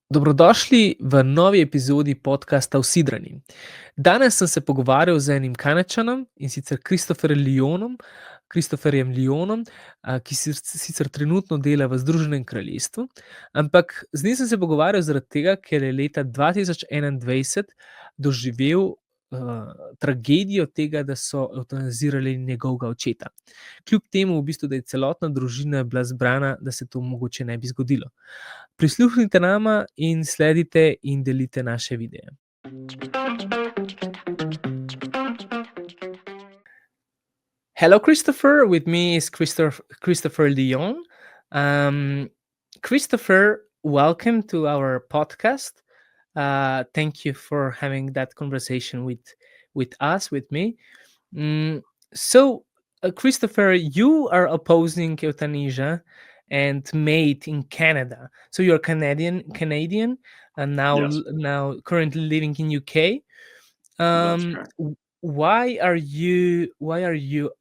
Dobrodošli v novi epizodi podcasta Usidrani. Danes sem se pogovarjal z enim Kanadčanom, in sicer Christopherjem Lyonom, ki sicer trenutno dela v Združenem kraljestvu, ampak z njim sem se pogovarjal zaradi tega, ker je leta 2021 doživel tragedijo tega, da so evtanazirali njegovega očeta. Kljub temu, v bistvu, da je celotna družina bila zbrana, da se to mogoče ne bi zgodilo. Prisluhnite nama in sledite in delite naše videe. Hello, Christopher. With me is Christopher Lyon. Christopher, welcome to our podcast. Thank you for having that conversation with us, with me. Christopher, you are opposing euthanasia and made in Canada. So you're Canadian, and Yes, now currently living in UK. that's correct. Why are you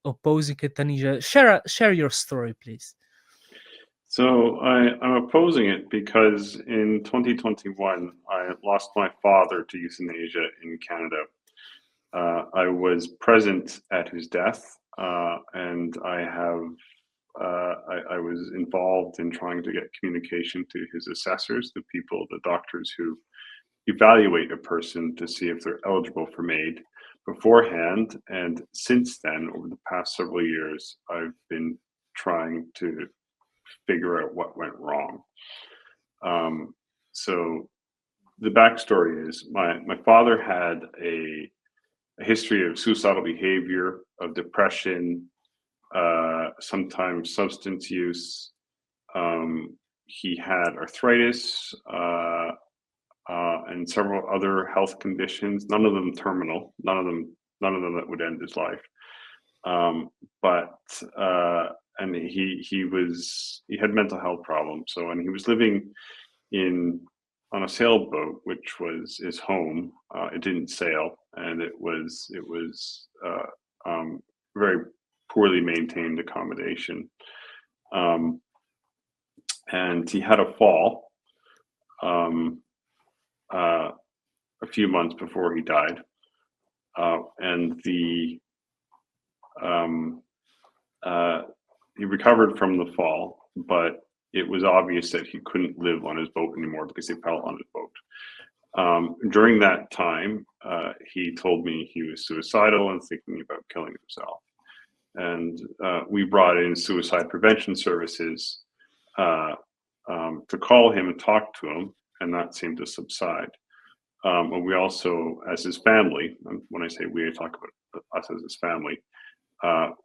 opposing euthanasia? Share your story, please. So I'm opposing it because in 2021, I lost my father to euthanasia in Canada. I was present at his death, and I was involved in trying to get communication to his assessors, the doctors who evaluate a person to see if they're eligible for MAID beforehand. And since then, over the past several years, I've been trying to figure out what went wrong. So the backstory is my father had a history of suicidal behavior, of depression, sometimes substance use. He had arthritis and several other health conditions. None of them terminal. None of them that would end his life. And he had mental health problems. So, and he was living on a sailboat, which was his home. It didn't sail, and it was very poorly maintained accommodation. And he had a fall a few months before he died, and he recovered from the fall, but it was obvious that he couldn't live on his boat anymore because he fell on his boat. During that time, he told me he was suicidal and thinking about killing himself. And we brought in suicide prevention services to call him and talk to him, and that seemed to subside. And we also, as his family, and when I say we, I talk about us as his family,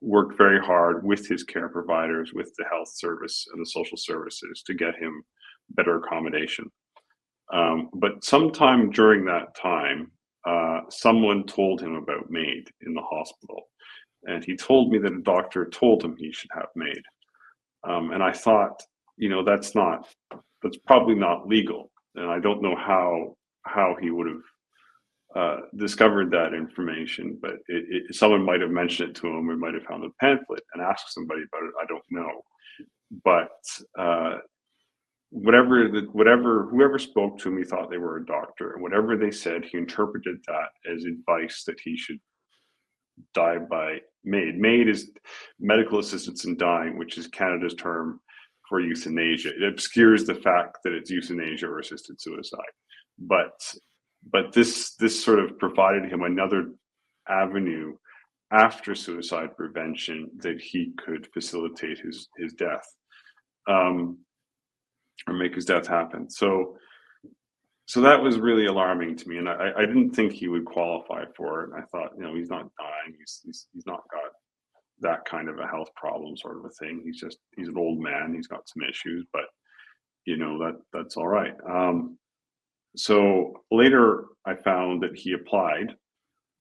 worked very hard with his care providers, with the health service and the social services to get him better accommodation. But sometime during that time, someone told him about MAID in the hospital. And he told me that a doctor told him he should have MAID. And I thought, that's probably not legal. And I don't know how he would have discovered that information, but someone might have mentioned it to him. We might have found a pamphlet and asked somebody about it. I don't know. But whoever spoke to him, he thought they were a doctor. And whatever they said, he interpreted that as advice that he should die by MAID. MAID is medical assistance in dying, which is Canada's term for euthanasia. It obscures the fact that it's euthanasia or assisted suicide. But this sort of provided him another avenue after suicide prevention that he could facilitate his death, or make his death happen. So that was really alarming to me, and I didn't think he would qualify for it. And I thought, he's not dying. He's not got that kind of a health problem, sort of a thing. He's an old man. He's got some issues, but that's all right. So later I found that he applied,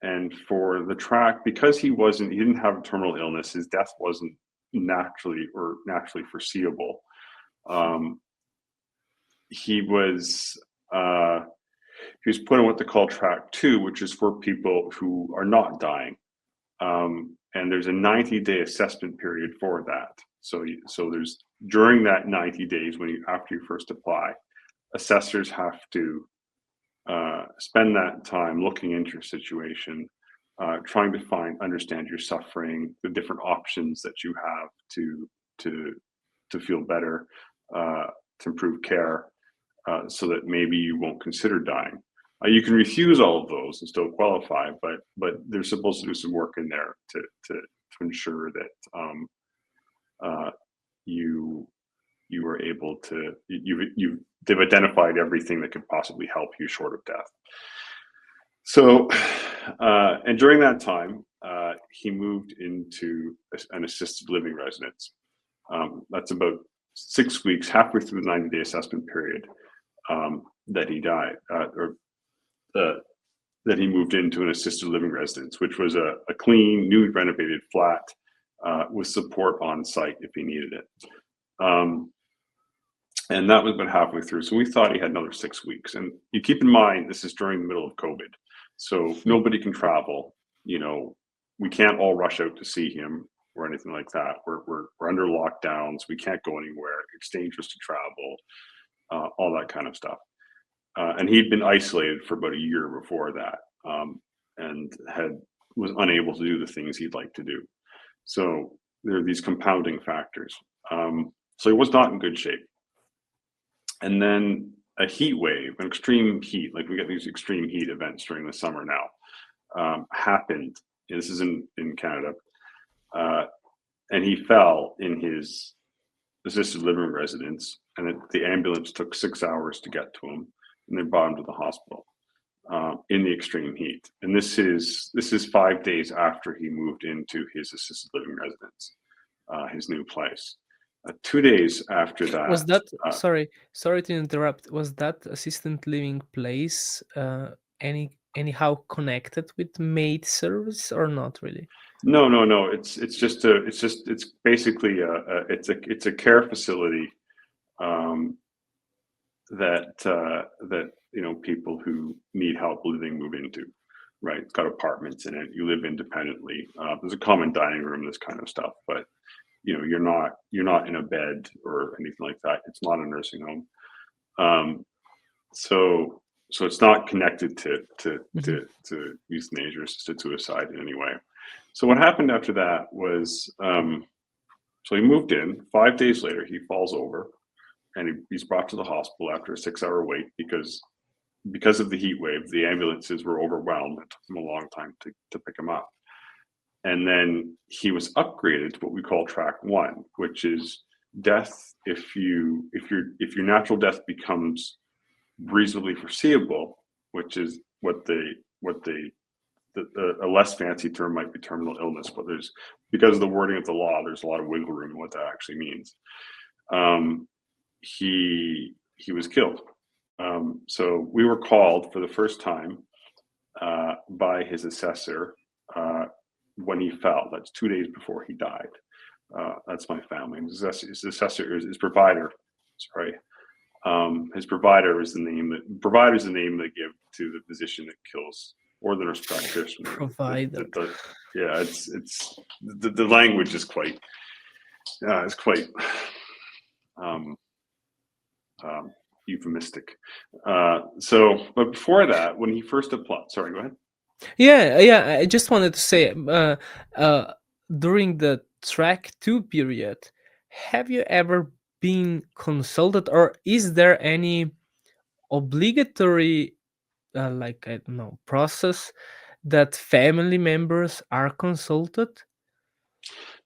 and for the track, because he didn't have a terminal illness, his death wasn't naturally foreseeable. He was put in what they call track 2, which is for people who are not dying. And there's a 90-day assessment period for that. So there's, during that 90 days, after you first apply, assessors have to spend that time looking into your situation, trying to understand your suffering, the different options that you have to feel better, to improve care, so that maybe you won't consider dying. You can refuse all of those and still qualify, but they're supposed to do some work in there to ensure that you are able to they've identified everything that could possibly help you short of death. So, and during that time, he moved into an assisted living residence. That's about 6 weeks, halfway through the 90-day assessment period, that he died, that he moved into an assisted living residence, which was a clean, new renovated flat with support on site if he needed it. And that was about halfway through. So we thought he had another 6 weeks. And you keep in mind, this is during the middle of COVID. So nobody can travel. We can't all rush out to see him or anything like that. We're under lockdowns. We can't go anywhere. It's dangerous to travel, all that kind of stuff. And he'd been isolated for about a year before that, and was unable to do the things he'd like to do. So there are these compounding factors. So he was not in good shape. And then a heat wave, an extreme heat, like we get these extreme heat events during the summer now, happened. This is in Canada. And he fell in his assisted living residence, and the ambulance took 6 hours to get to him, and they brought him to the hospital in the extreme heat. And this is 5 days after he moved into his assisted living residence, his new place. 2 days after that, Was that sorry to interrupt? Was that assistant living place anyhow connected with maid service or not really? No. It's basically it's a care facility that people who need help living move into. Right, it's got apartments in it. You live independently. There's a common dining room, this kind of stuff, but you're not in a bed or anything like that. It's not a nursing home. So it's not connected to euthanasia or assisted suicide in any way. So what happened after that was, so he moved in. 5 days later, he falls over, and he's brought to the hospital after a 6-hour wait because of the heat wave. The ambulances were overwhelmed. It took them a long time to pick him up. And then he was upgraded to what we call track 1, which is death if your natural death becomes reasonably foreseeable, which is what a less fancy term might be terminal illness, but because of the wording of the law, there's a lot of wiggle room in what that actually means. He was killed. So we were called for the first time by his assessor when he fell. That's 2 days before he died. That's my family. His assessor is his provider. Sorry. His provider is the name they give to the physician that kills, or the nurse practitioner. Provider. It's the language is quite euphemistic. But before that, when he first applied, sorry, go ahead. Yeah. I just wanted to say, during the track 2 period, have you ever been consulted, or is there any obligatory, process that family members are consulted?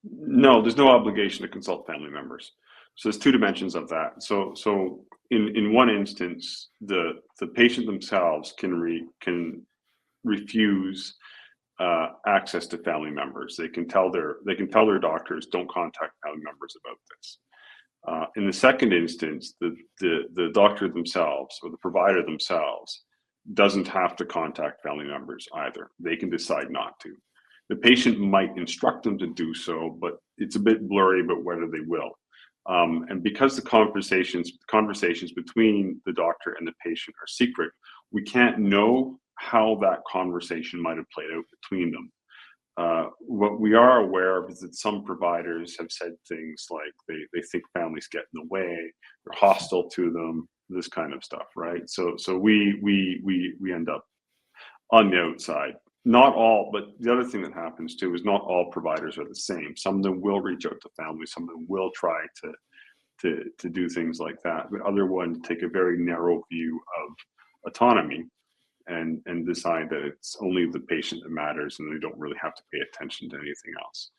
No, there's no obligation to consult family members. So there's two dimensions of that. So in one instance, the patient themselves can refuse access to family members. They can tell their doctors, don't contact family members about this. In the second instance, the doctor themselves or the provider themselves doesn't have to contact family members either. They can decide not to. The patient might instruct them to do so, but it's a bit blurry about whether they will. And because the conversations between the doctor and the patient are secret, we can't know how that conversation might have played out between them. What we are aware of is that some providers have said things like they think families get in the way, they're hostile to them, this kind of stuff, right? So we end up on the outside. Not all, but the other thing that happens too is not all providers are the same. Some of them will reach out to families, some of them will try to do things like that, but other ones take a very narrow view of autonomy and decide that it's only the patient that matters and they don't really have to pay attention to anything else.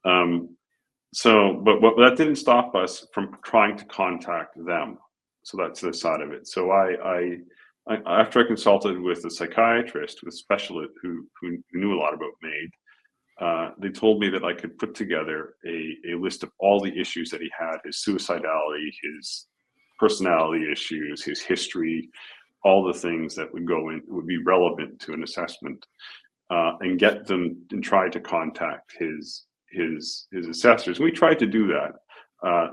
But that didn't stop us from trying to contact them. So that's the side of it. So I after I consulted with a psychiatrist, with specialist who knew a lot about MAID, they told me that I could put together a list of all the issues that he had: his suicidality, his personality issues, his history, all the things that would be relevant to an assessment, and get them and try to contact his assessors. And we tried to do that.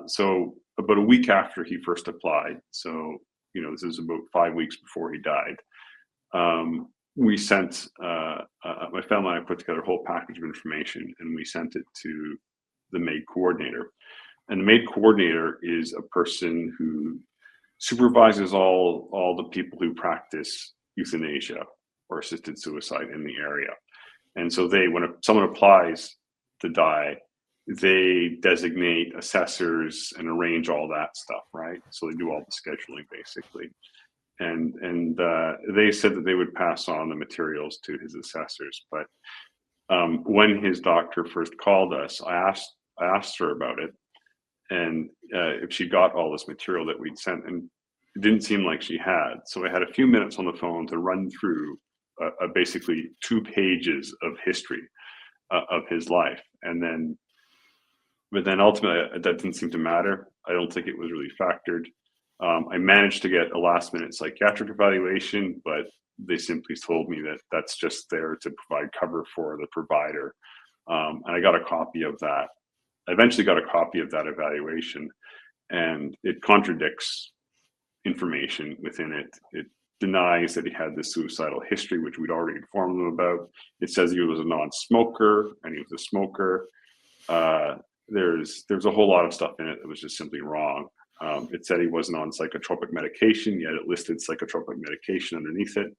So about a week after he first applied, so this is about 5 weeks before he died, we sent my family and I put together a whole package of information, and we sent it to the MAID coordinator. And the MAID coordinator is a person who supervises all the people who practice euthanasia or assisted suicide in the area. And so when someone applies to die, they designate assessors and arrange all that stuff, right? So they do all the scheduling basically. And they said that they would pass on the materials to his assessors. But when his doctor first called us, I asked her about it, and if she got all this material that we'd sent, and it didn't seem like she had. So I had a few minutes on the phone to run through basically 2 pages of history of his life, but then ultimately that didn't seem to matter. I don't think it was really factored. I managed to get a last minute psychiatric evaluation, but they simply told me that that's just there to provide cover for the provider. And I got a copy of that. I eventually got a copy of that evaluation, and it contradicts information within it. It denies that he had this suicidal history, which we'd already informed him about. It says he was a non-smoker and he was a smoker. There's a whole lot of stuff in it that was just simply wrong. It said he wasn't on psychotropic medication, yet it listed psychotropic medication underneath it.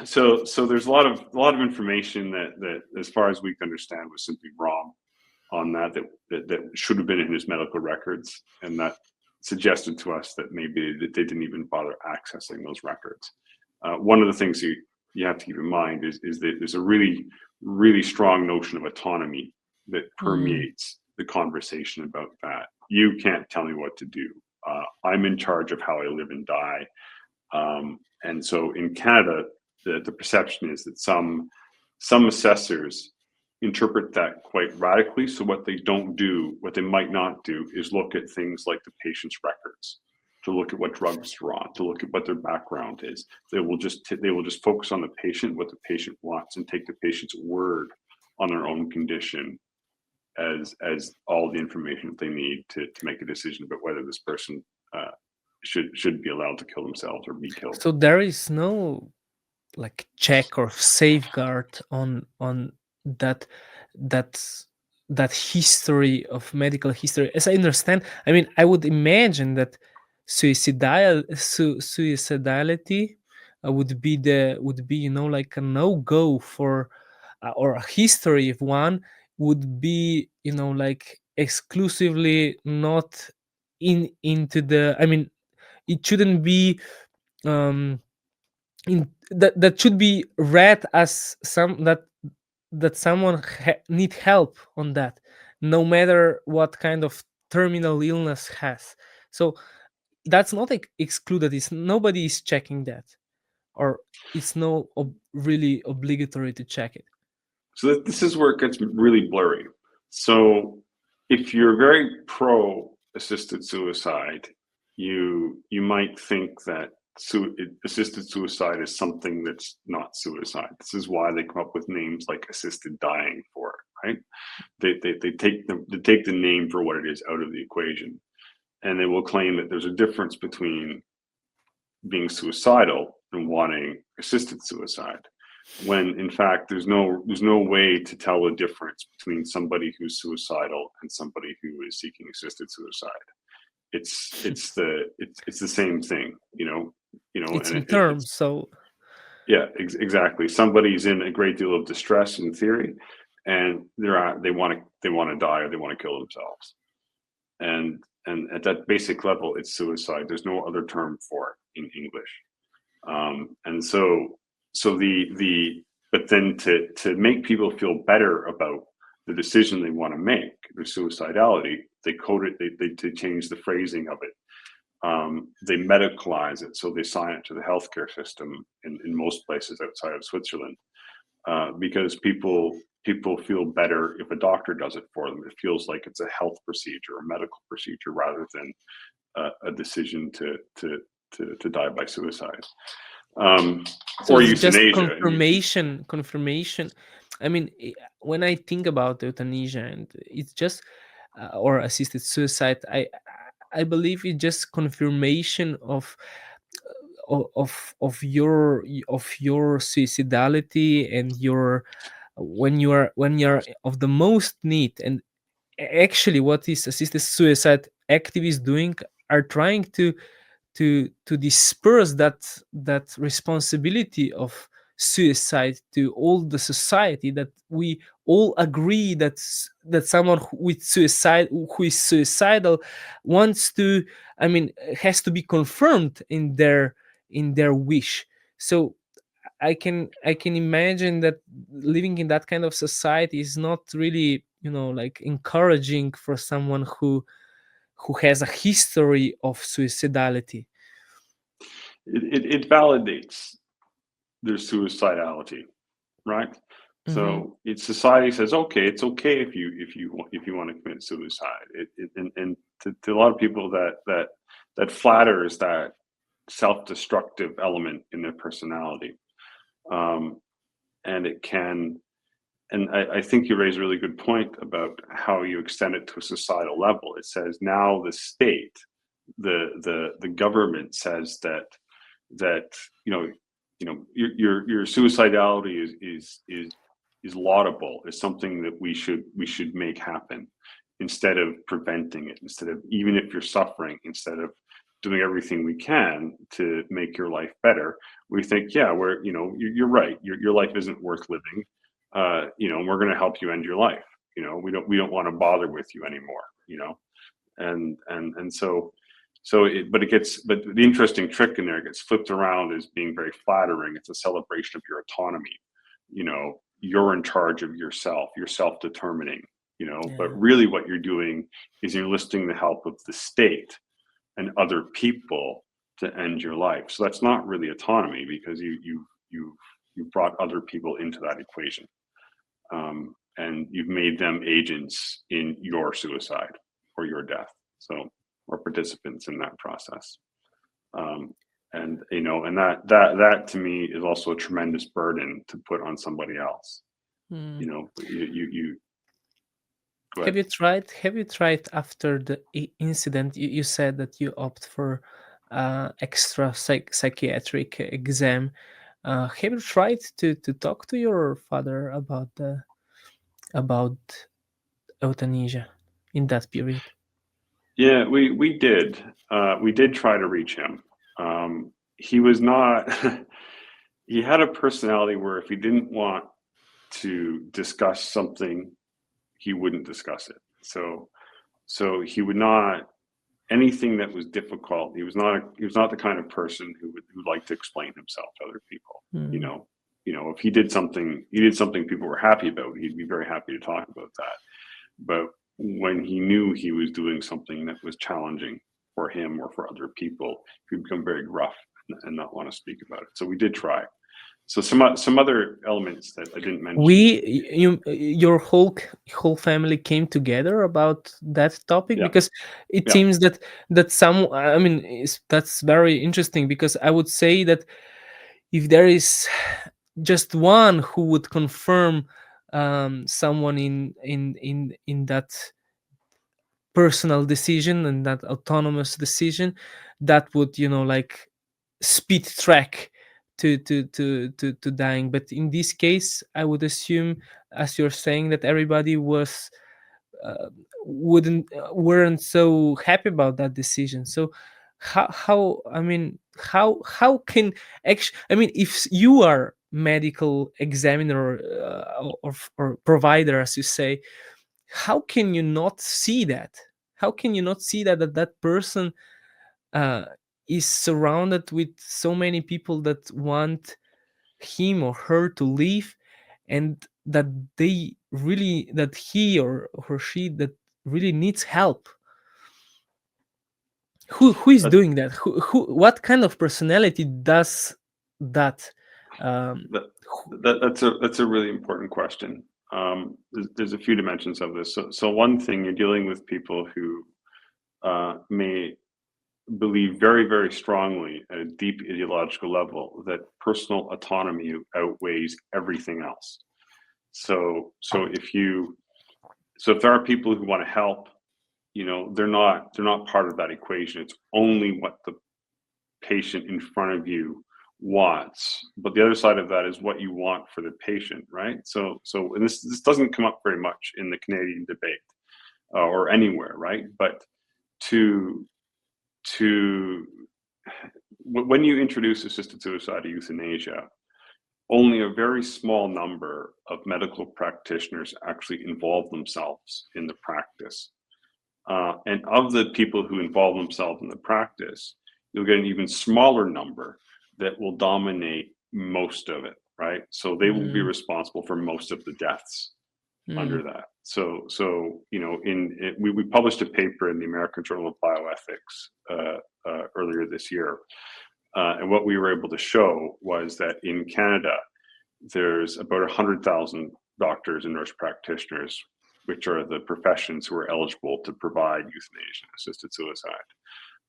So there's a lot of information that, as far as we can understand, was simply wrong on that should have been in his medical records, and that suggested to us that maybe that they didn't even bother accessing those records. One of the things you have to keep in mind is that there's a really, really strong notion of autonomy that permeates the conversation about that. You can't tell me what to do. I'm in charge of how I live and die. And so in Canada, the perception is that some assessors interpret that quite radically. So what they might not do is look at things like the patient's records, to look at what drugs they're on, to look at what their background is. They will just focus on the patient, what the patient wants, and take the patient's word on their own condition as all the information that they need to make a decision about whether this person should be allowed to kill themselves or be killed. So there is no check or safeguard on that history of medical history. As I understand, I mean, I would imagine that suicidality would be like a no-go for or a history of one would be exclusively not into the, I mean, it shouldn't be that should be read as that someone need help on that, no matter what kind of terminal illness has. So that's not excluded. Nobody is checking that, or it's no really obligatory to check it. So this is where it gets really blurry. So if you're very pro assisted suicide, you might think that assisted suicide is something that's not suicide. This is why they come up with names like assisted dying for it, right? They take the name for what it is out of the equation, and they will claim that there's a difference between being suicidal and wanting assisted suicide, when in fact there's no way to tell the difference between somebody who's suicidal and somebody who is seeking assisted suicide. it's the same thing, It's and in terms. it's So yeah, exactly. Somebody's in a great deal of distress in theory, and they want to die or they want to kill themselves. And at that basic level, it's suicide. There's no other term for it in English. And so the but then to make people feel better about the decision they want to make, their suicidality, they code it. They change the phrasing of it. They medicalize it, so they sign it to the healthcare system in most places outside of Switzerland, because people feel better if a doctor does it for them. It feels like it's a health procedure, a medical procedure, rather than a decision to die by suicide, so or it's just euthanasia. confirmation. I mean, when I think about euthanasia, and it's just or assisted suicide, I believe it's just confirmation of your suicidality, and your when you're of the most need. And actually, what is assisted suicide activists doing are trying to disperse that responsibility of suicide to all the society, that we all agree that someone who is suicidal wants to, I mean, has to be confirmed in their wish. So I can imagine that living in that kind of society is not really, like, encouraging for someone who has a history of suicidality. It validates their suicidality, right? Hmm. So society says, okay, it's okay if you want to commit suicide. And to a lot of people, that flatters that self-destructive element in their personality, um, and it can. And I think you raise a really good point about how you extend it to a societal level. It says now the state, the government says that you know your suicidality is laudable, is something that we should make happen, instead of preventing it, instead of, even if you're suffering, instead of doing everything we can to make your life better, we think, yeah, you're right, your life isn't worth living, we're going to help you end your life, we don't want to bother with you anymore, and but the interesting trick in there, it gets flipped around as being very flattering. It's a celebration of your autonomy. You're in charge of yourself. You're self-determining. But Yeah. really, what you're doing is you're enlisting the help of the state and other people to end your life. So that's not really autonomy, because you brought other people into that equation, and you've made them agents in your suicide or your death. So, or participants in that process. And that to me is also a tremendous burden to put on somebody else. Hmm. You go Have ahead. you tried after the incident? You said that you opt for extra psychiatric exam. Have you tried to talk to your father about euthanasia in that period? Yeah, we did try to reach him. He was not. He had a personality where if he didn't want to discuss something, he wouldn't discuss it. So he would not, anything that was difficult. He was not the kind of person who'd like to explain himself to other people. You Hmm. know, if he did something people were happy about, he'd be very happy to talk about that. But when he knew he was doing something that was challenging for him or for other people, he'd become very gruff and not want to speak about it. So we did try. So some other elements that I didn't mention. Your whole family came together about that topic, Yeah, because it yeah, seems that some, I mean, that's very interesting, because I would say that if there is just one who would confirm someone in that personal decision and that autonomous decision, that would, like, speed track to dying. But in this case, I would assume, as you're saying, that everybody was weren't so happy about that decision. So how can actually, if you are medical examiner, or provider, as you say, how can you not see that? How can you not see that person uh, is surrounded with so many people that want him or her to live, and that he or she that really needs help? Who is That, doing that? What kind of personality does that? that, Who- that's a really important question. There's a few dimensions of this. So one thing, you're dealing with people who may believe very, very strongly at a deep ideological level that personal autonomy outweighs everything else. So if there are people who want to help, they're not part of that equation. It's only what the patient in front of you wants. But the other side of that is what you want for the patient, right? So and this doesn't come up very much in the Canadian debate or anywhere, right? But to when you introduce assisted suicide or euthanasia, only a very small number of medical practitioners actually involve themselves in the practice. And of the people who involve themselves in the practice, you'll get an even smaller number that will dominate most of it, right? So they will be Mm, responsible for most of the deaths mm, under that. So we published a paper in the American Journal of Bioethics earlier this year, and what we were able to show was that in Canada, there's about 100,000 doctors and nurse practitioners, which are the professions who are eligible to provide euthanasia and assisted suicide.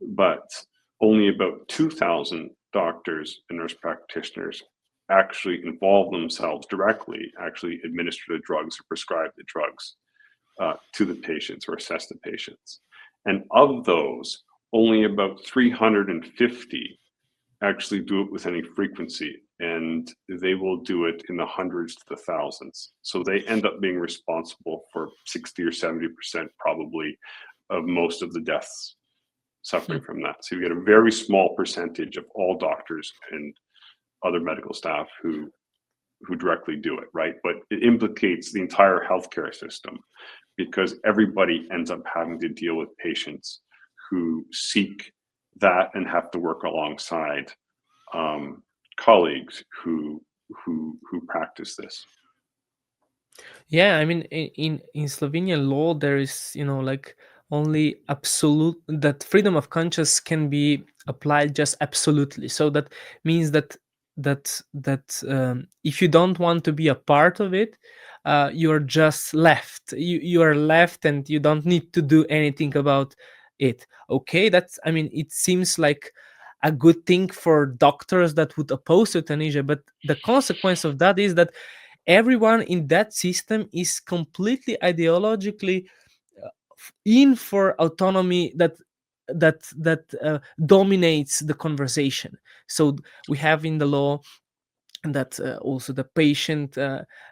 But only about 2,000 doctors and nurse practitioners actually involve themselves directly, actually administer the drugs or prescribe the drugs to the patients or assess the patients. And of those, only about 350 actually do it with any frequency, and they will do it in the hundreds to the thousands. So they end up being responsible for 60 or 70% probably of most of the deaths suffering from that. So you get a very small percentage of all doctors and other medical staff who directly do it, right? But it implicates the entire healthcare system, because everybody ends up having to deal with patients who seek that and have to work alongside colleagues who practice this. yeah, in Slovenian law, there is, like, only absolute, that freedom of conscience can be applied just absolutely. So that means that if you don't want to be a part of it, you are just left. You are left, and you don't need to do anything about it. Okay, it seems like a good thing for doctors that would oppose euthanasia, but the consequence of that is that everyone in that system is completely ideologically in for autonomy that dominates the conversation. So we have in the law that also the patient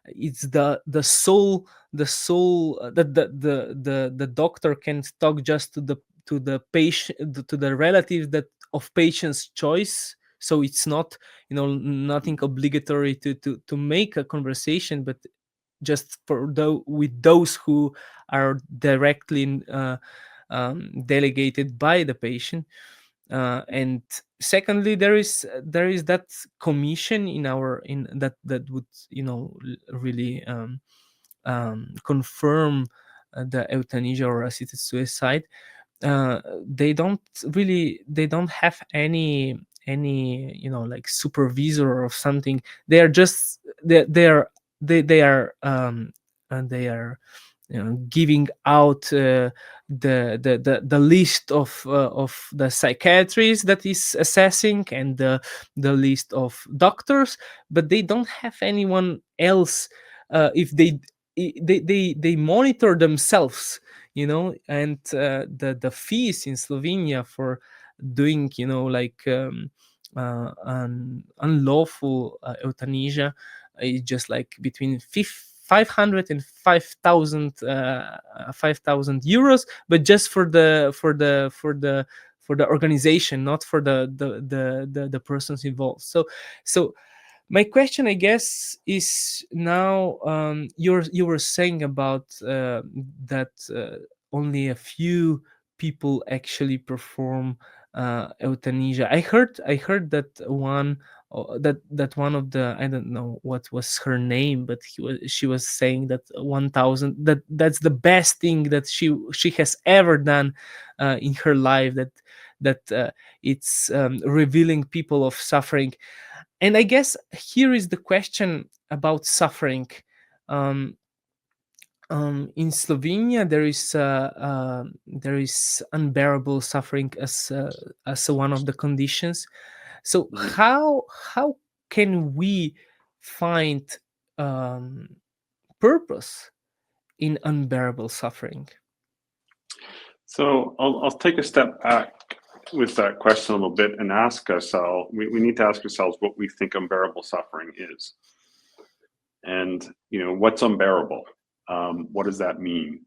it's the sole that the doctor can talk just to the patient, to the relatives that of patient's choice. So it's not, nothing obligatory to make a conversation, but just with those who are directly delegated by the patient. And secondly, there is that commission in that would, really confirm the euthanasia or assisted suicide. They don't have any, like, supervisor or something. They are just they are and they are, giving out the list of the psychiatrists that is assessing, and the list of doctors, but they don't have anyone else. If they monitor themselves, and the fees in Slovenia for doing, like, an unlawful euthanasia is just like between 500 and 5,000 €, but just for the organization, not for the persons involved. So my question, I guess, is now, you were saying about that only a few people actually perform euthanasia. I heard that one of the, I don't know what was her name, but she was saying that 1,000, that's the best thing that she has ever done in her life, that it's revealing people of suffering. And I guess here is the question about suffering. Um, in Slovenia, there is unbearable suffering as one of the conditions. So Mhm. how can we find purpose in unbearable suffering? So I'll take a step back with that question a little bit and ask ourselves, we need to ask ourselves what we think unbearable suffering is. And, what's unbearable? What does that mean?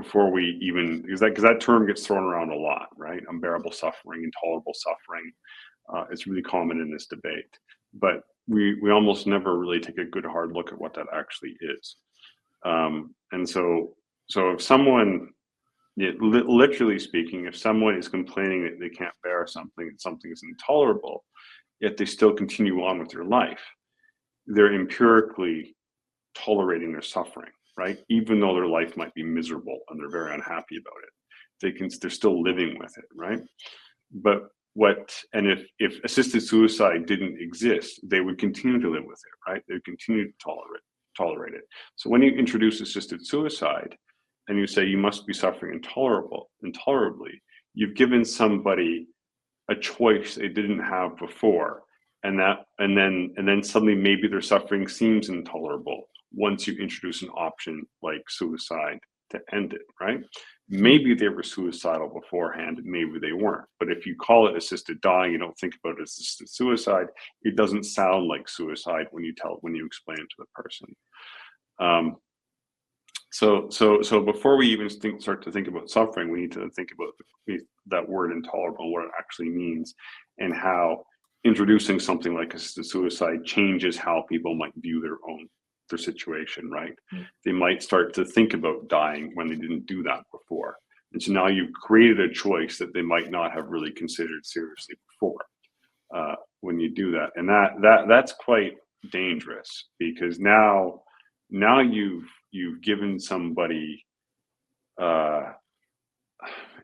Before we even, because that term gets thrown around a lot, right? Unbearable suffering, intolerable suffering. It's really common in this debate. But we almost never really take a good hard look at what that actually is. And so if someone, literally speaking, if someone is complaining that they can't bear something and something is intolerable, yet they still continue on with their life, they're empirically tolerating their suffering, right? Even though their life might be miserable and they're very unhappy about it, they're still living with it, right? But if assisted suicide didn't exist, they would continue to live with it, right? They would continue to tolerate it. So when you introduce assisted suicide and you say you must be suffering intolerably, you've given somebody a choice they didn't have before, and then suddenly maybe their suffering seems intolerable once you introduce an option like suicide to end it, right? Maybe they were suicidal beforehand, maybe they weren't. But if you call it assisted dying, you don't think about it as assisted suicide. It doesn't sound like suicide when you explain it to the person. So before we even start to think about suffering, we need to think about that word intolerable, what it actually means, and how introducing something like assisted suicide changes how people might view their situation, right? They might start to think about dying when they didn't do that before. And so now you've created a choice that they might not have really considered seriously before, when you do that. And that's quite dangerous, because now you've given somebody,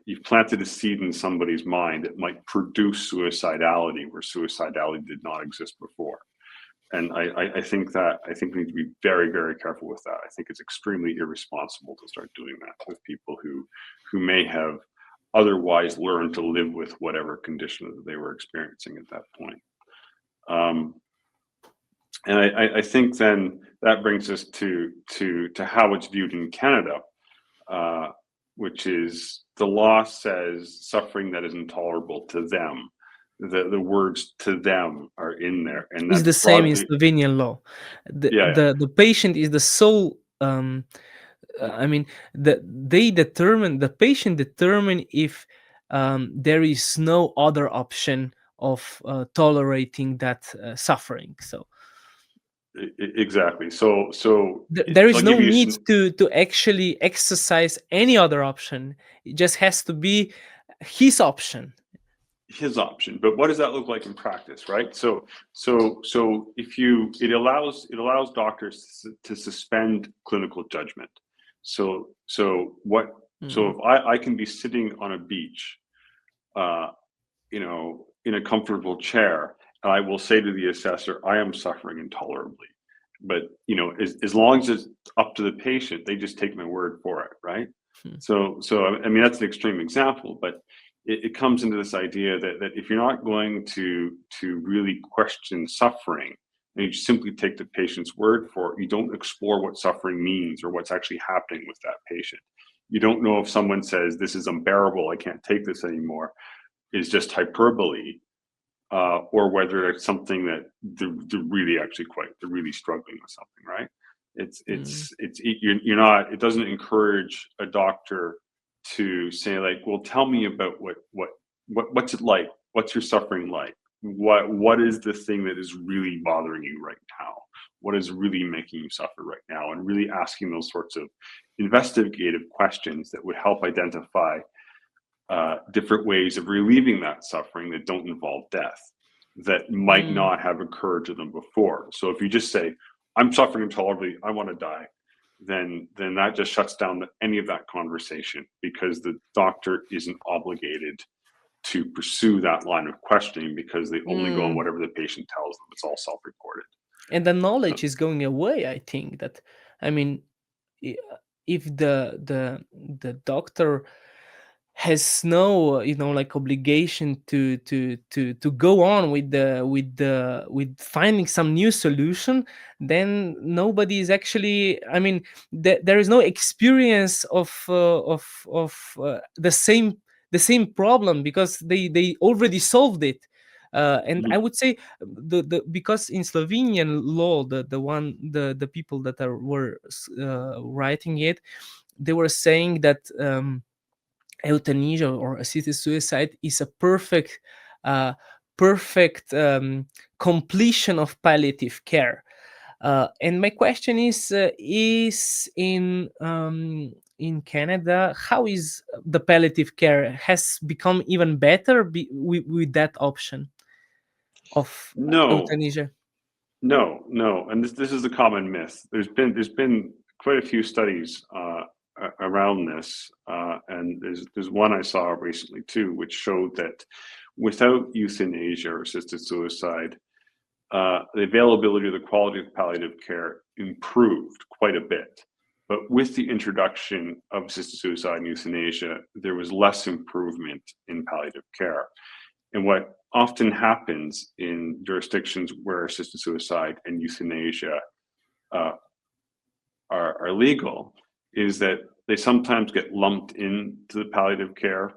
you've planted a seed in somebody's mind that might produce suicidality where suicidality did not exist before. And I think we need to be very, very careful with that. I think it's extremely irresponsible to start doing that with people who may have otherwise learned to live with whatever condition that they were experiencing at that point. And I think then that brings us to how it's viewed in Canada, which is the law says suffering that is intolerable to them. The words "to them" are in there, and It's that's the same in broadly, Slovenian law. The yeah, the the patient is the sole. I mean, the patient determine if there is no other option of tolerating that suffering. So exactly. So there is I'll no give you need some, to actually exercise any other option. It just has to be his option. his option. But what does that look like in practice, right? So if it allows doctors to suspend clinical judgment. So Mhm. if I can be sitting on a beach, in a comfortable chair, and I will say to the assessor, I am suffering intolerably. But as long as it's up to the patient, they just take my word for it, right? Hmm. So I mean, that's an extreme example, but it comes into this idea that if you're not going to really question suffering, and you simply take the patient's word for it, you don't explore what suffering means or what's actually happening with that patient. You don't know if someone says this is unbearable, I can't take this anymore, is just hyperbole, or whether it's something that they're really struggling with something, right? Mm. You're not. It doesn't encourage a doctor to say like, well, tell me about what's it like? What's your suffering like? What is the thing that is really bothering you right now? What is really making you suffer right now? And really asking those sorts of investigative questions that would help identify different ways of relieving that suffering that don't involve death, that might Mm. not have occurred to them before. So if you just say, I'm suffering intolerably, I want to die, then that just shuts down any of that conversation, because the doctor isn't obligated to pursue that line of questioning, because they only go on Mm. whatever the patient tells them. It's all self-reported. And the So knowledge is going away, I think. That, I mean, i- if the doctor has no, like, obligation to go on with finding some new solution, then nobody is actually, I mean, there is no experience of the same problem, because they already solved it. And I would say, because in Slovenian law, the people that were writing it, they were saying that euthanasia or assisted suicide is a uh, perfect completion of palliative care. And my question is in Canada, how is the palliative care has become even better with that option of no, euthanasia? no, and this is a common myth. There's been quite a few studies around this, and there's one I saw recently too, which showed that without euthanasia or assisted suicide, the availability or the quality of palliative care improved quite a bit. But with the introduction of assisted suicide and euthanasia, there was less improvement in palliative care. And what often happens in jurisdictions where assisted suicide and euthanasia uh, are legal is that they sometimes get lumped into the palliative care.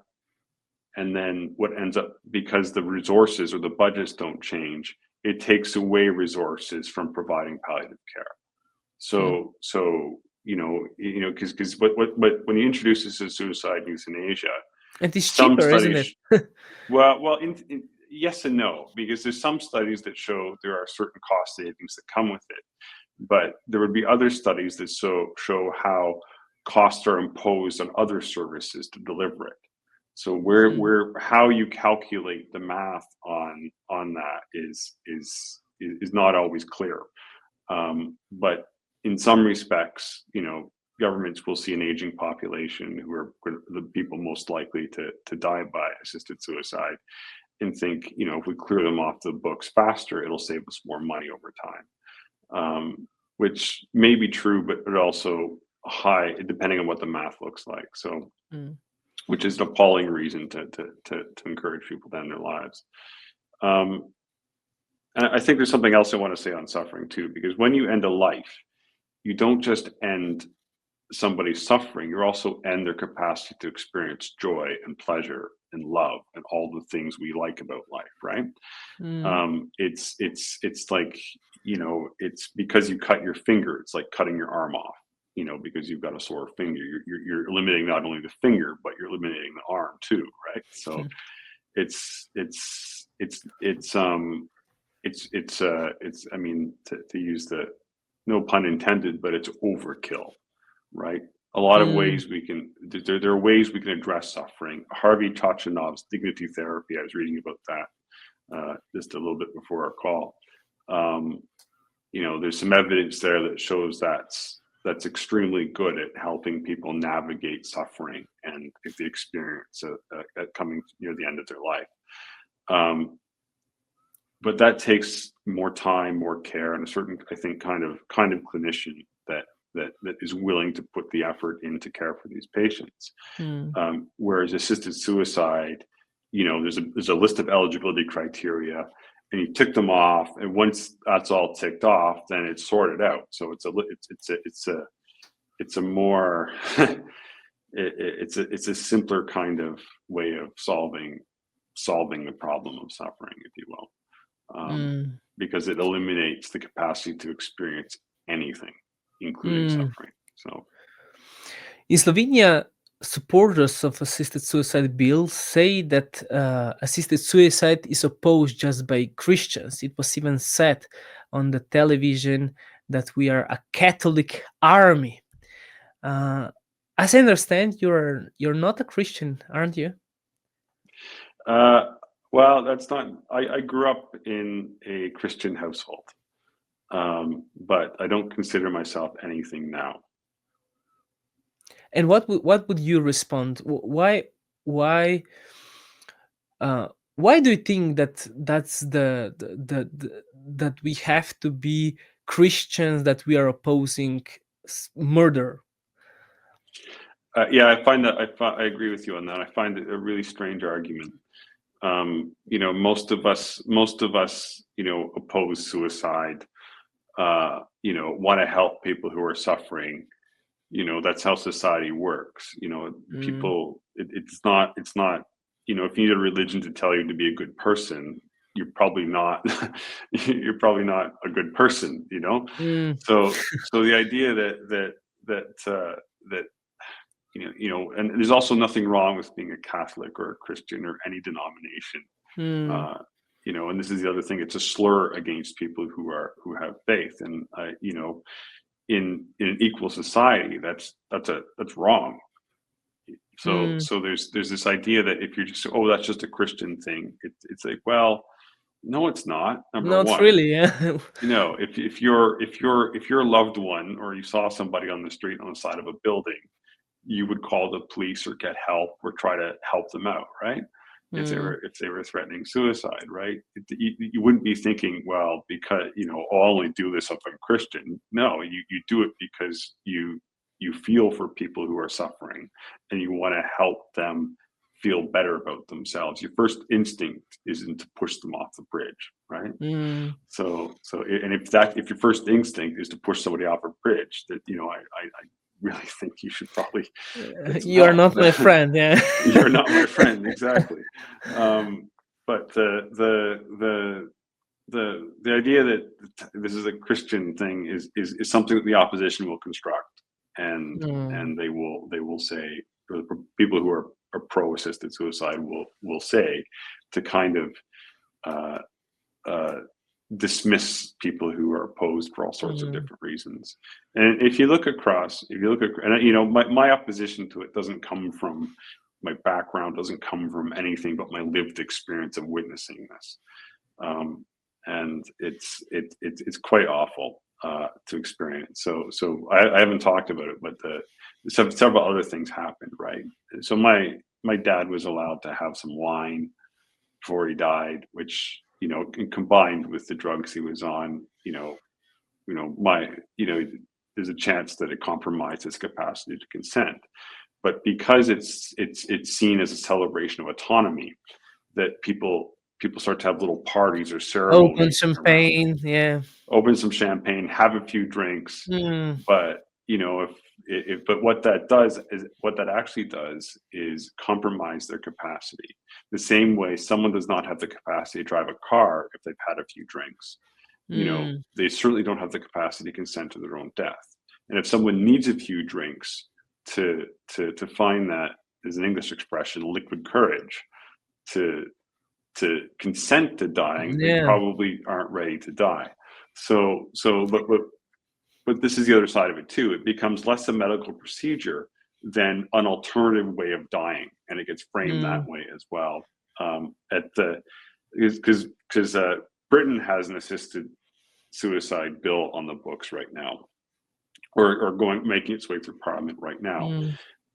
And then what ends up, because the resources or the budgets don't change, it takes away resources from providing palliative care. Hmm. So because what when you introduce assisted suicide and euthanasia, And it's some cheaper, isn't it? studies well, yes and no, because there's some studies that show there are certain cost savings that come with it, but there would be other studies that show how costs are imposed on other services to deliver it. So Mm. where how you calculate the math on that is not always clear. But in some respects, governments will see an aging population who are the people most likely to die by assisted suicide, and think, if we clear them off the books faster, it'll save us more money over time. Which may be true, but it also high, depending on what the math looks like. So, Mm. which is an appalling reason to encourage people to end their lives. Um, and I think there's something else I want to say on suffering too, because when you end a life, you don't just end somebody's suffering, you also end their capacity to experience joy and pleasure and love and all the things we like about life, right? Mm. It's like, it's because you cut your finger, it's like cutting your arm off, because you've got a sore finger. You're eliminating not only the finger, but you're eliminating the arm too, right? So Hmm. it's I mean, to use the, no pun intended, but it's overkill, right? A lot of Mm. ways there are ways we can address suffering. Harvey Chachanov's dignity therapy, I was reading about that just a little bit before our call. Um, there's some evidence there that shows that's extremely good at helping people navigate suffering and if they experience coming near the end of their life. Um, but that takes more time, more care, and a certain, I think, kind of clinician that is willing to put the effort into care for these patients. Mm. Whereas assisted suicide, there's a list of eligibility criteria, and you tick them off, and once that's all ticked off, then it's sorted out. So it's a more it's a simpler kind of way of solving the problem of suffering, if you will, Mm. because it eliminates the capacity to experience anything, including suffering. So, in Slovenia, supporters of assisted suicide bill say that assisted suicide is opposed just by Christians. It was even said on the television that we are a Catholic army. As I understand, you're not a Christian, aren't you? well, that's not. I grew up in a Christian household, but I don't consider myself anything now. And what would you respond? Why do you think that that's that we have to be Christians, that we are opposing murder? Yeah, I find that I agree with you on that. I find it a really strange argument. Most of us, oppose suicide. Want to help people who are suffering. That's how society works. People. It's not. If you need a religion to tell you to be a good person, you're probably not. You're probably not a good person. So the idea that and there's also nothing wrong with being a Catholic or a Christian or any denomination. And this is the other thing. It's a slur against people who have faith, and in an equal society, that's wrong. So there's this idea that if you're just that's just a Christian thing, it's like, well, no, it's not. Number one, really, yeah. If you're a loved one, or you saw somebody on the street on the side of a building, you would call the police or get help or try to help them out, right? If they were threatening suicide, right? You wouldn't be thinking, well, because I'll only do this if I'm Christian. No, you do it because you feel for people who are suffering, and you want to help them feel better about themselves. Your first instinct isn't to push them off the bridge, right? So if your first instinct is to push somebody off a bridge, that I really think you should probably. You are not my friend. Yeah. You're not my friend, exactly. But the idea that this is a Christian thing is something that the opposition will construct, and they will say, or the people who are pro-assisted suicide will say, to kind of dismiss people who are opposed for all sorts of different reasons. And if you look across, my opposition to it doesn't come from my background, doesn't come from anything but my lived experience of witnessing this. And it's quite awful to experience. So I haven't talked about it, but several other things happened, right? So my dad was allowed to have some wine before he died, which combined with the drugs he was on, there's a chance that it compromised his capacity to consent. But because it's seen as a celebration of autonomy, that people start to have little parties or ceremonies. Open champagne, yeah. Open some champagne, have a few drinks. But but what that actually does is compromise their capacity. The same way someone does not have the capacity to drive a car if they've had a few drinks. They certainly don't have the capacity to consent to their own death. And if someone needs a few drinks to find that, as an English expression, liquid courage to consent to dying, they probably aren't ready to die. But this is the other side of it too. It becomes less a medical procedure than an alternative way of dying, and it gets framed that way as well. Because Britain has an assisted suicide bill on the books right now, or making its way through Parliament right now.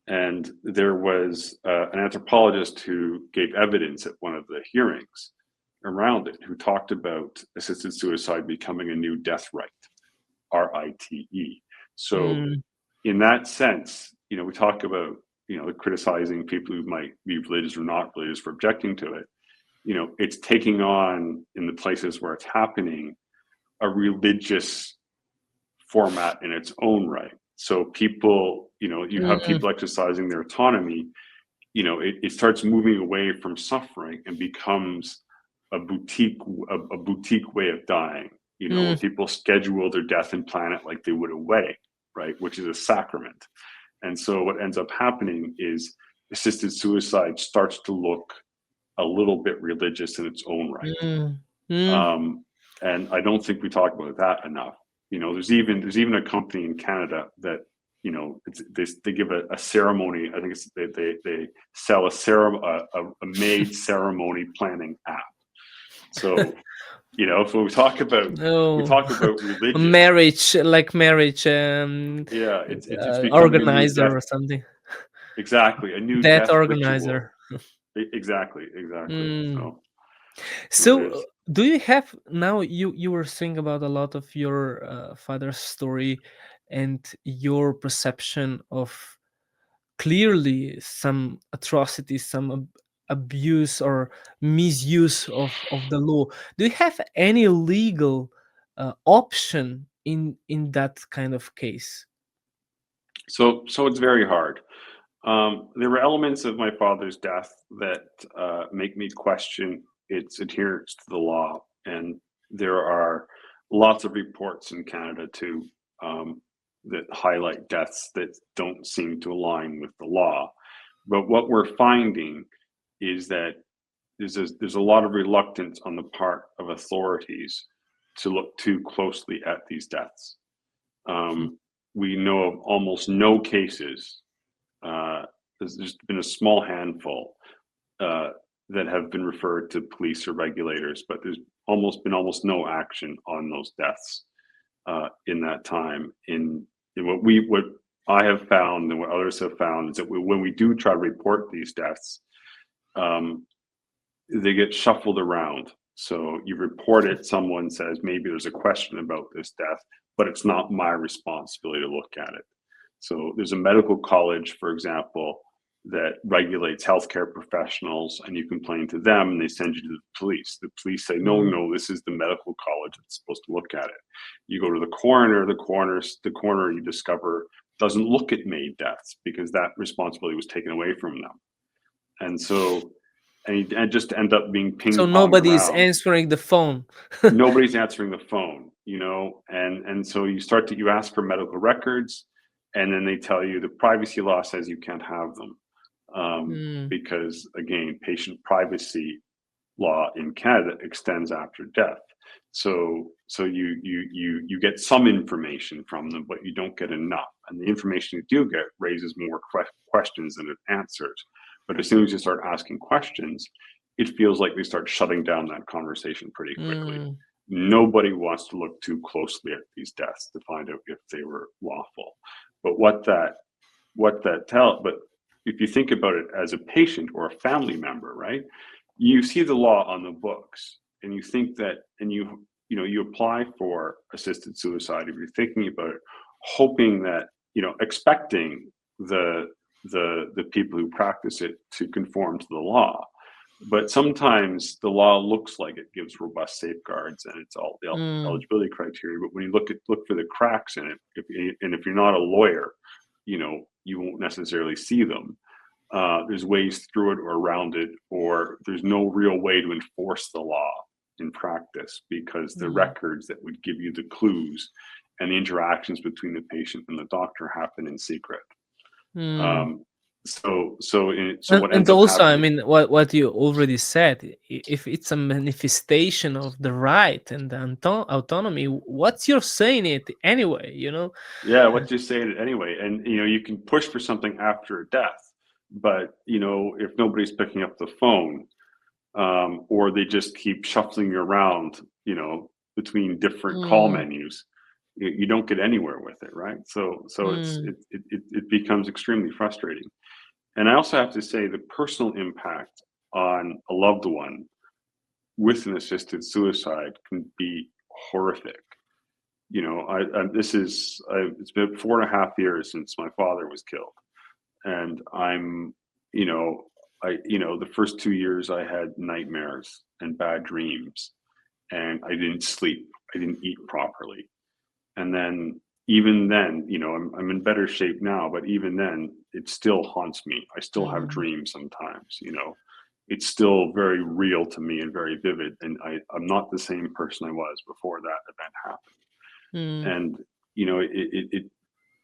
And there was an anthropologist who gave evidence at one of the hearings around it, who talked about assisted suicide becoming a new death right. RITE. So in that sense, we talk about, criticizing people who might be religious or not religious for objecting to it. It's taking on, in the places where it's happening, a religious format in its own right. So people, you have people exercising their autonomy, it starts moving away from suffering and becomes a boutique way of dying. People schedule their death and plan it like they would a wedding. right, which is a sacrament. And so what ends up happening is assisted suicide starts to look a little bit religious in its own right. Mm. Mm. And I don't think we talk about that enough. There's even a company in Canada that they give a ceremony. I think they sell a maid ceremony planning app. So if we talk about No. religion, Marriage, like marriage, yeah, it's becoming a new organizer death. or something. Exactly, a new Death death organizer. ritual. Exactly. Mm. So it So, is. do you have now? You were saying about a lot of your father's story and your perception of clearly some atrocities, some abuse or misuse of the law. Do you have any legal option in that kind of case? So it's very hard. There were elements of my father's death that make me question its adherence to the law, and there are lots of reports in Canada too, that highlight deaths that don't seem to align with the law. But what we're finding is that there's a lot of reluctance on the part of authorities to look too closely at these deaths. We know of almost no cases. There's been a small handful that have been referred to police or regulators, but there's almost no action on those deaths in that time. In what I have found and what others have found is that when we do try to report these deaths, they get shuffled around. So you report it, someone says maybe there's a question about this death, but it's not my responsibility to look at it. So there's a medical college, for example, that regulates healthcare professionals, and you complain to them and they send you to the police. The police say, no, this is the medical college that's supposed to look at it. You go to the coroner, the coroner you discover doesn't look at maid deaths because that responsibility was taken away from them. And so, and just end up being So ping-ponged nobody is around. answering the phone. Nobody's answering the phone, and so you ask for medical records, and then they tell you the privacy law says you can't have them, because again, patient privacy law in Canada extends after death. So you get some information from them, but you don't get enough, and the information you do get raises more questions than it answers. But as soon as you start asking questions, it feels like they start shutting down that conversation pretty quickly. Nobody wants to look too closely at these deaths to find out if they were lawful. But but if you think about it as a patient or a family member, right? You see the law on the books, and you think that, and you apply for assisted suicide if you're thinking about it, hoping that, expecting the people who practice it to conform to the law. But sometimes the law looks like it gives robust safeguards and it's all the eligibility criteria. But when you look for the cracks in it, if you're not a lawyer, you won't necessarily see them. There's ways through it or around it, or there's no real way to enforce the law in practice because the records that would give you the clues and the interactions between the patient and the doctor happen in secret. So what And ends up also, I happening? mean, what you already said, if it's a manifestation of the right and the autonomy, what's you're saying it anyway, Yeah, what you say it anyway, and you can push for something after a death, but if nobody's picking up the phone, or they just keep shuffling you around, between different call menus, you don't get anywhere with it, right? So it becomes extremely frustrating. And I also have to say the personal impact on a loved one with an assisted suicide can be horrific. It's been 4.5 years since my father was killed, and the first 2 years I had nightmares and bad dreams, and I didn't sleep, I didn't eat properly, and then even then, I'm in better shape now, but even then, it still haunts me. I still have dreams sometimes. It's still very real to me and very vivid, and I'm not the same person I was before that event happened. And it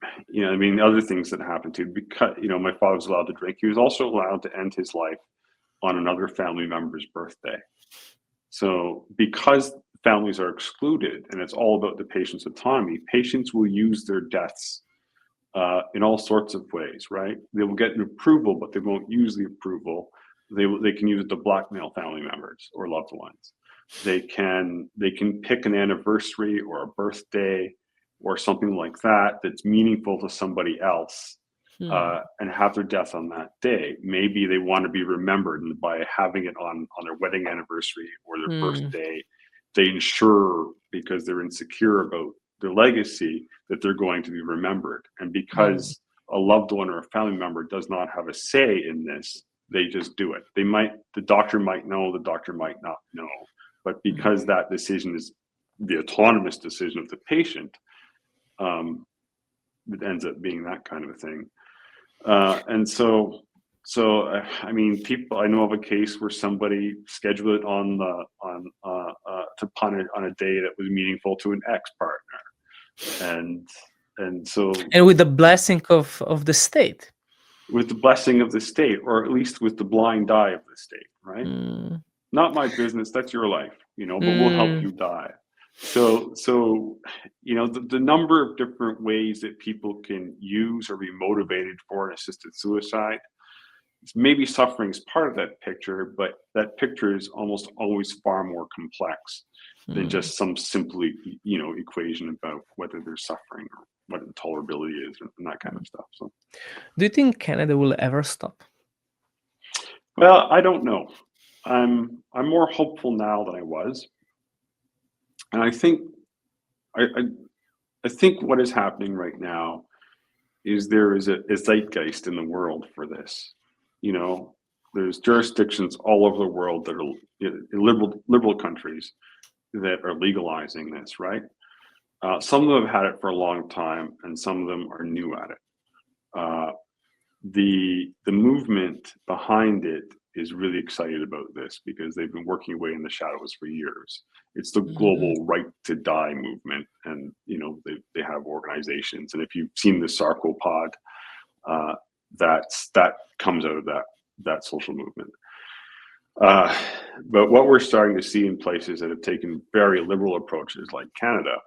I mean, other things that happened too, because, my father was allowed to drink. He was also allowed to end his life on another family member's birthday. So because families are excluded and it's all about the patient's autonomy, patients will use their deaths in all sorts of ways, right? They will get an approval, but they won't use the approval. They can use it to blackmail family members or loved ones. They can pick an anniversary or a birthday or something like that that's meaningful to somebody else, and have their death on that day. Maybe they want to be remembered, and by having it on their wedding anniversary or their birthday, they ensure, because they're insecure about their legacy, that they're going to be remembered. And because a loved one or a family member does not have a say in this, they just do it. The doctor might know, the doctor might not know, but because that decision is the autonomous decision of the patient, it ends up being that kind of a thing. And so I mean, I know of a case where somebody scheduled it on a day that was meaningful to an ex-partner, and so, and with the blessing of the state. With the blessing of the state, or at least with the blind eye of the state, right? Not my business, that's your life, but we'll help you die. So the number of different ways that people can use or be motivated for an assisted suicide, maybe suffering is part of that picture, but that picture is almost always far more complex than just some simple equation about whether they're suffering or what intolerability is and that kind of stuff. So, do you think Canada will ever stop? Well, I don't know. I'm more hopeful now than I was, and I think what is happening right now is there is a zeitgeist in the world for this. There's jurisdictions all over the world that are liberal countries that are legalizing this, right? Some of them have had it for a long time, and some of them are new at it. The movement behind it is really excited about this because they've been working away in the shadows for years. It's the global right to die movement, and they have organizations. And if you've seen the sarcopod, that comes out of that social movement. But what we're starting to see in places that have taken very liberal approaches, like Canada,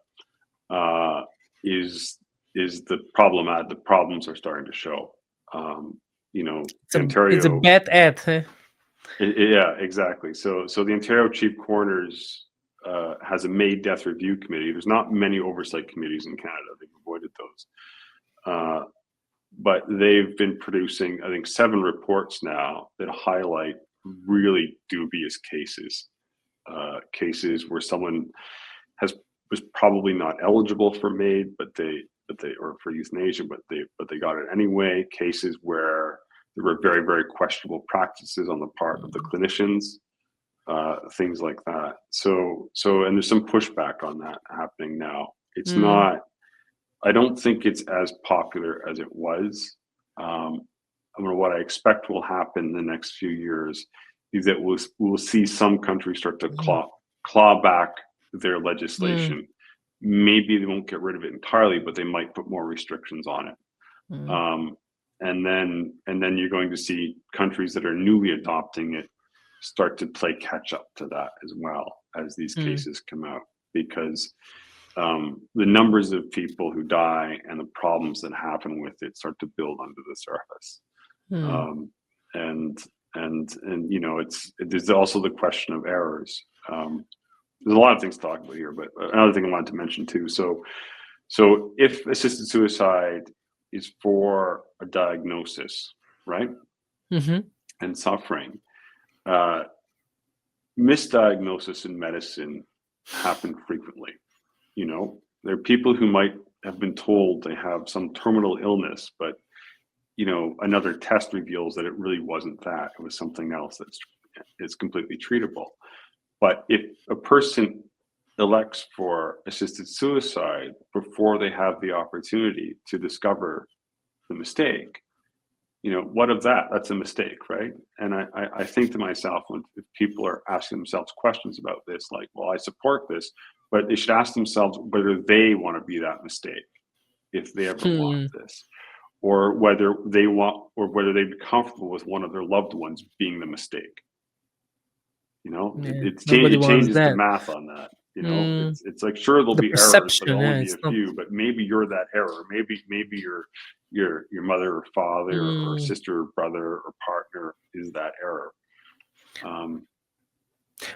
is the problems are starting to show. Ontario. It's a bad ad. Huh? Yeah, exactly. So the Ontario Chief Coroner's has a May death review committee. There's not many oversight committees in Canada. They've avoided those. But they've been producing, I think, 7 reports now that highlight really dubious cases. Cases where someone was probably not eligible for MAID, but they or for euthanasia, but they got it anyway. Cases where there were very, very questionable practices on the part of the clinicians, things like that. So and there's some pushback on that happening now. It's not. I don't think it's as popular as it was. What I expect will happen in the next few years is that we'll see some countries start to claw back their legislation. Maybe they won't get rid of it entirely, but they might put more restrictions on it. And then you're going to see countries that are newly adopting it start to play catch up to that as well as these cases come out, because the numbers of people who die and the problems that happen with it start to build under the surface. There's also the question of errors. There's a lot of things to talk about here, but another thing I wanted to mention too. So if assisted suicide is for a diagnosis, right, and suffering, misdiagnosis in medicine happen frequently. There are people who might have been told they have some terminal illness, but another test reveals that it really wasn't that. It was something else that's completely treatable. But if a person elects for assisted suicide before they have the opportunity to discover the mistake, what of that? That's a mistake, right? And I think to myself, if people are asking themselves questions about this, like, well, I support this, but they should ask themselves whether they want to be that mistake. if they ever want this, or whether they'd be comfortable with one of their loved ones being the mistake. Yeah, It nobody wants changes the that. math on that. Mm, It's like, sure, there'll the be errors, but perception, it'll yeah, only be it's a not. few. But maybe you're that error. Maybe your mother or father or Mm, sister or brother or partner is that error.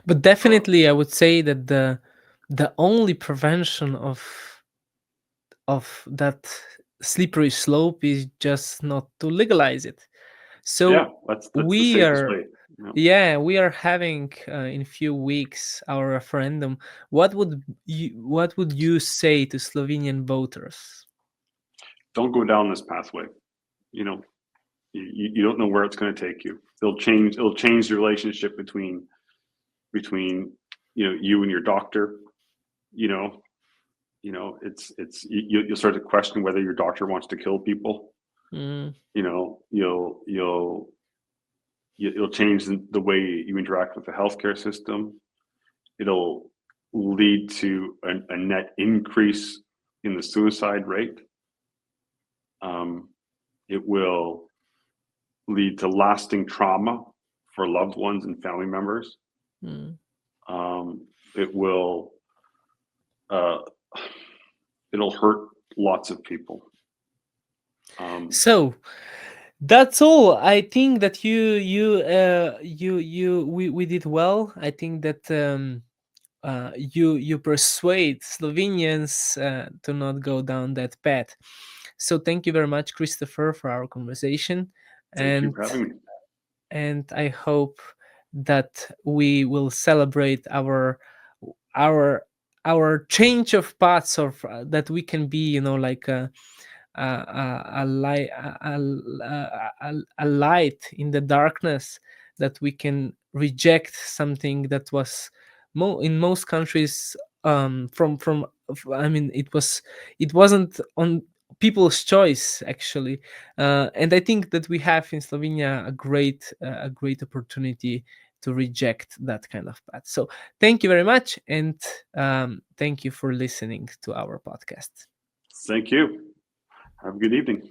but definitely, I would say that the only prevention of that slippery slope is just not to legalize it. Yeah, So that's the we safest are, way. yeah, we are having in few weeks our referendum. What would you say to Slovenian voters? Don't go down this pathway. You know, you don't know where it's going to take you. It'll change the relationship between you and your doctor. You'll start to question whether your doctor wants to kill people. Mm, You'll change the way you interact with the healthcare system. It'll lead to a net increase in the suicide rate. It will lead to lasting trauma for loved ones and family members. mm. It will it'll hurt lots of people. So that's all. I think that we did well. I think that you persuade Slovenians to not go down that path. So thank you very much, Christopher, for our conversation, Thank you and for having me. I hope that we will celebrate our our change of paths, of that we can be, like a light, a light in the darkness, that we can reject something that was in most countries, I mean, it wasn't on people's choice, actually. And I think that we have in Slovenia a great opportunity to reject that kind of path. So thank you very much, and thank you for listening to our podcast. Thank you. Have a good evening.